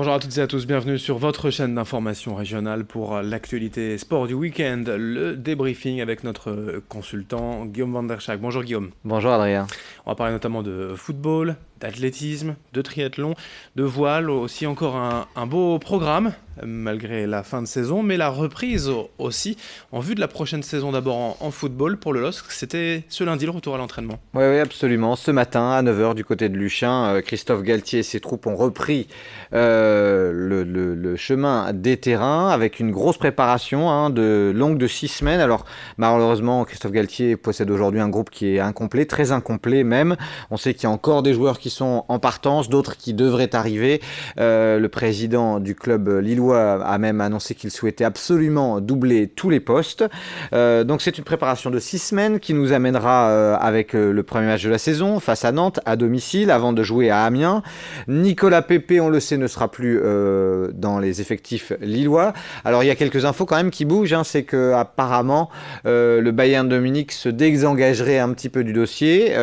Bonjour à toutes et à tous, bienvenue sur votre chaîne d'information régionale pour l'actualité sport du week-end, le débriefing avec notre consultant Guillaume Van der Schaak. Bonjour Guillaume. Bonjour Adrien. On va parler notamment de football, d'athlétisme, de triathlon, de voile, aussi encore un beau programme malgré la fin de saison, mais la reprise aussi en vue de la prochaine saison d'abord en football pour le LOSC. C'était ce lundi le retour à l'entraînement. Oui, absolument. Ce matin, à 9 heures du côté de Luchin, Christophe Galtier et ses troupes ont repris le chemin des terrains avec une grosse préparation longue de 6 semaines. Alors, malheureusement, Christophe Galtier possède aujourd'hui un groupe qui est incomplet, très incomplet même. On sait qu'il y a encore des joueurs qui sont en partance, d'autres qui devraient arriver. Le président du club lillois a même annoncé qu'il souhaitait absolument doubler tous les postes. Donc, c'est une préparation de 6 semaines qui nous amènera avec le premier match de la saison face à Nantes à domicile avant de jouer à Amiens. Nicolas Pepe, on le sait, ne sera plus dans les effectifs lillois. Alors il y a quelques infos quand même qui bougent, c'est que apparemment le Bayern de Munich se désengagerait un petit peu du dossier.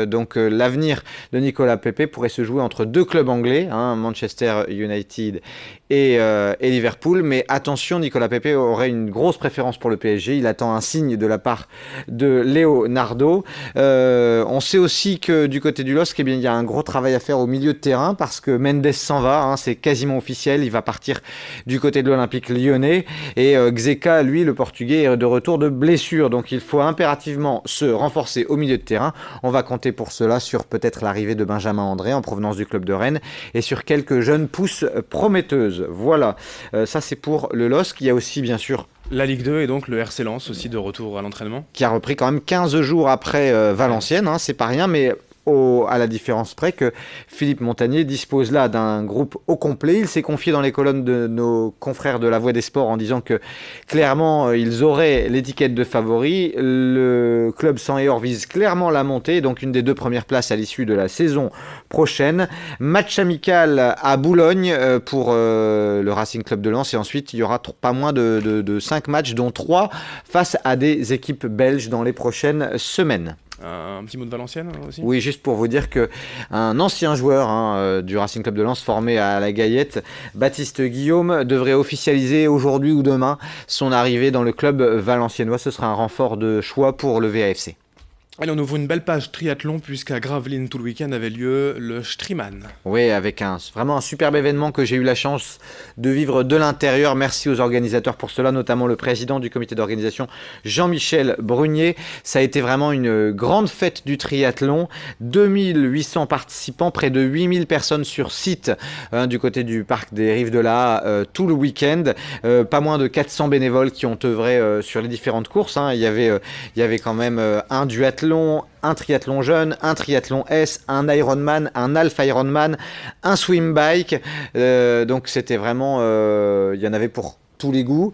Donc l'avenir de Nicolas Pepe pourrait se jouer entre deux clubs anglais, Manchester United et Liverpool. Mais attention, Nicolas Pepe aurait une grosse préférence pour le PSG. Il attend un signe de la part de Leonardo. On sait aussi que du côté du LOSC, il y a un gros travail à faire au milieu de terrain parce que Mendes s'en va, c'est quasiment officiel. Il va partir du côté de l'Olympique lyonnais. Et Xheka, lui, le Portugais, est de retour de blessure. Donc il faut impérativement se renforcer au milieu de terrain. On va compter pour cela sur peut-être l'arrivée de Benjamin André en provenance du club de Rennes et sur quelques jeunes pousses prometteuses. Voilà, ça c'est pour le LOSC. Il y a aussi bien sûr La Ligue 2 et donc le RC Lens aussi de retour à l'entraînement. Qui a repris quand même 15 jours après Valenciennes, c'est pas rien, mais à la différence près que Philippe Montagnier dispose là d'un groupe au complet. Il s'est confié dans les colonnes de nos confrères de La Voix des Sports en disant que clairement ils auraient l'étiquette de favori. Le club sans Eor vise clairement la montée, donc une des deux premières places à l'issue de la saison prochaine. Match amical à Boulogne pour le Racing Club de Lens et ensuite il y aura pas moins de 5 matchs dont 3 face à des équipes belges dans les prochaines semaines. Un petit mot de Valenciennes aussi. Oui, juste pour vous dire qu'un ancien joueur du Racing Club de Lens formé à la Gaillette, Baptiste Guillaume, devrait officialiser aujourd'hui ou demain son arrivée dans le club valenciennois. Ce sera un renfort de choix pour le VAFC. Allez, on ouvre une belle page triathlon puisqu'à Gravelines tout le week-end avait lieu le Striemann. Oui, avec vraiment un superbe événement que j'ai eu la chance de vivre de l'intérieur. Merci aux organisateurs pour cela, notamment le président du comité d'organisation Jean-Michel Brunier. Ça a été vraiment une grande fête du triathlon. 2800 participants, près de 8000 personnes sur site du côté du parc des Rives de la tout le week-end. Pas moins de 400 bénévoles qui ont œuvré sur les différentes courses. Il y avait quand même un duathlon, un triathlon jeune, un triathlon S, un Ironman, un Half Ironman, un swim bike. Donc c'était vraiment, il y en avait pour tous les goûts.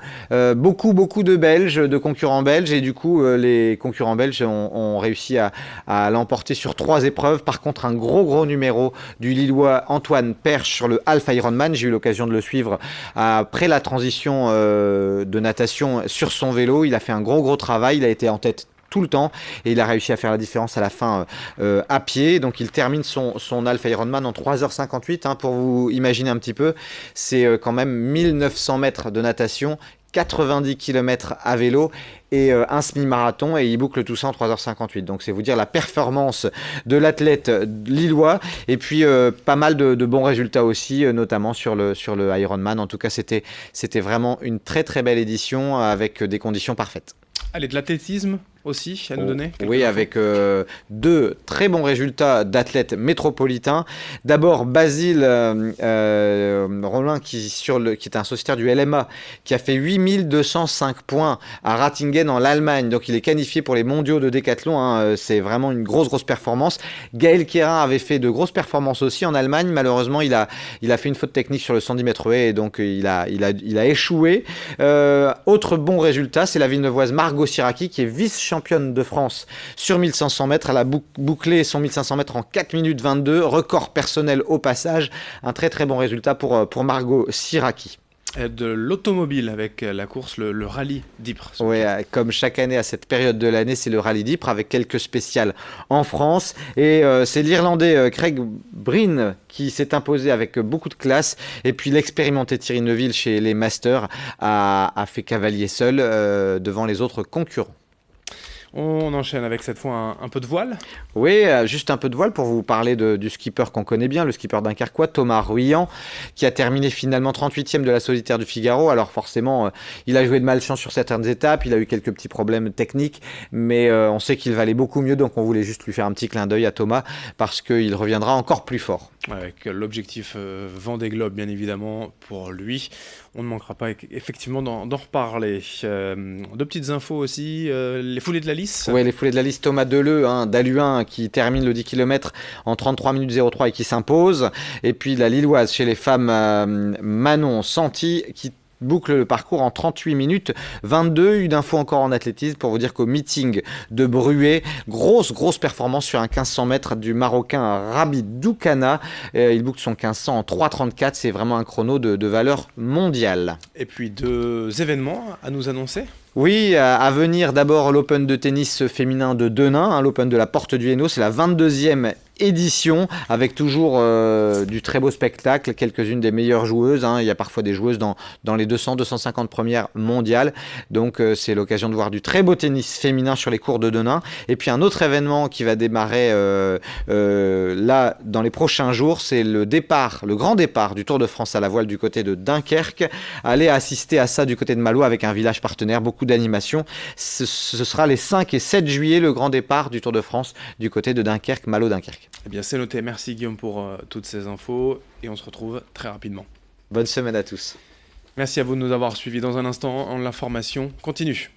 Beaucoup de Belges, de concurrents belges, et du coup les concurrents belges ont réussi à l'emporter sur 3 épreuves. Par contre, un gros numéro du Lillois Antoine Perche sur le Half Ironman. J'ai eu l'occasion de le suivre après la transition de natation sur son vélo. Il a fait un gros travail, il a été en tête tout le temps et il a réussi à faire la différence à la fin à pied. Donc il termine son Half Ironman en 3h58 pour vous imaginer un petit peu. C'est quand même 1900 mètres de natation, 90 km à vélo et un semi-marathon, et il boucle tout ça en 3h58. Donc c'est vous dire la performance de l'athlète lillois, et puis pas mal de bons résultats aussi, notamment sur le Ironman. En tout cas c'était vraiment une très belle édition avec des conditions parfaites. Allez, de l'athlétisme aussi à nous donner. Oui, avec 2 très bons résultats d'athlètes métropolitains. D'abord Basile Rollin qui est un sociétaire du LMA, qui a fait 8205 points à Ratingen en Allemagne. Donc il est qualifié pour les mondiaux de décathlon. C'est vraiment une grosse performance. Gaël Kérin avait fait de grosses performances aussi en Allemagne. Malheureusement, il a fait une faute technique sur le 110 mètres haies et donc il a échoué. Autre bon résultat, c'est la Villeneuvoise Margot Siraki qui est vice-championne de France sur 1500 mètres. Elle a bouclé son 1500 mètres en 4 minutes 22, record personnel au passage. Un très bon résultat pour Margot Siraki. de l'automobile avec la course, le rallye d'Ypres. Oui, comme chaque année à cette période de l'année, c'est le rallye d'Ypres avec quelques spéciales en France. Et c'est l'Irlandais Craig Breen qui s'est imposé avec beaucoup de classe. Et puis l'expérimenté Thierry Neuville chez les Masters a fait cavalier seul devant les autres concurrents. On enchaîne avec cette fois un peu de voile. Oui, juste un peu de voile pour vous parler du skipper qu'on connaît bien, le skipper dunkerquois, Thomas Ruyant, qui a terminé finalement 38e de la solitaire du Figaro. Alors forcément, il a joué de malchance sur certaines étapes, il a eu quelques petits problèmes techniques, mais on sait qu'il valait beaucoup mieux, donc on voulait juste lui faire un petit clin d'œil à Thomas, parce qu'il reviendra encore plus fort. Avec l'objectif Vendée Globe, bien évidemment, pour lui. On ne manquera pas effectivement d'en reparler. Deux petites infos aussi, les foulées de la Lys. Oui, les foulées de la Lys, Thomas Deleu, d'Aluin, qui termine le 10 km en 33 minutes 03 et qui s'impose. Et puis la Lilloise chez les femmes, Manon Santi, qui boucle le parcours en 38 minutes 22. Une info encore en athlétisme pour vous dire qu'au meeting de Bruet, grosse performance sur un 1500 mètres du Marocain Rabi Doukana. Il boucle son 1500 en 3,34. C'est vraiment un chrono de valeur mondiale. Et puis deux événements à nous annoncer. Oui, à venir d'abord l'Open de tennis féminin de Denain, l'Open de la Porte du Hainaut, c'est la 22e édition avec toujours du très beau spectacle, quelques-unes des meilleures joueuses, il y a parfois des joueuses dans les 200-250 premières mondiales, donc c'est l'occasion de voir du très beau tennis féminin sur les cours de Denain. Et puis un autre événement qui va démarrer là dans les prochains jours, c'est le grand départ du Tour de France à la voile du côté de Dunkerque. Allez assister à ça du côté de Malo avec un village partenaire, beaucoup d'animation. Ce sera les 5 et 7 juillet le grand départ du Tour de France du côté de Dunkerque, Malo-Dunkerque. Eh bien, c'est noté. Merci Guillaume pour toutes ces infos et on se retrouve très rapidement. Bonne semaine à tous. Merci à vous de nous avoir suivis. Dans un instant, l'information continue.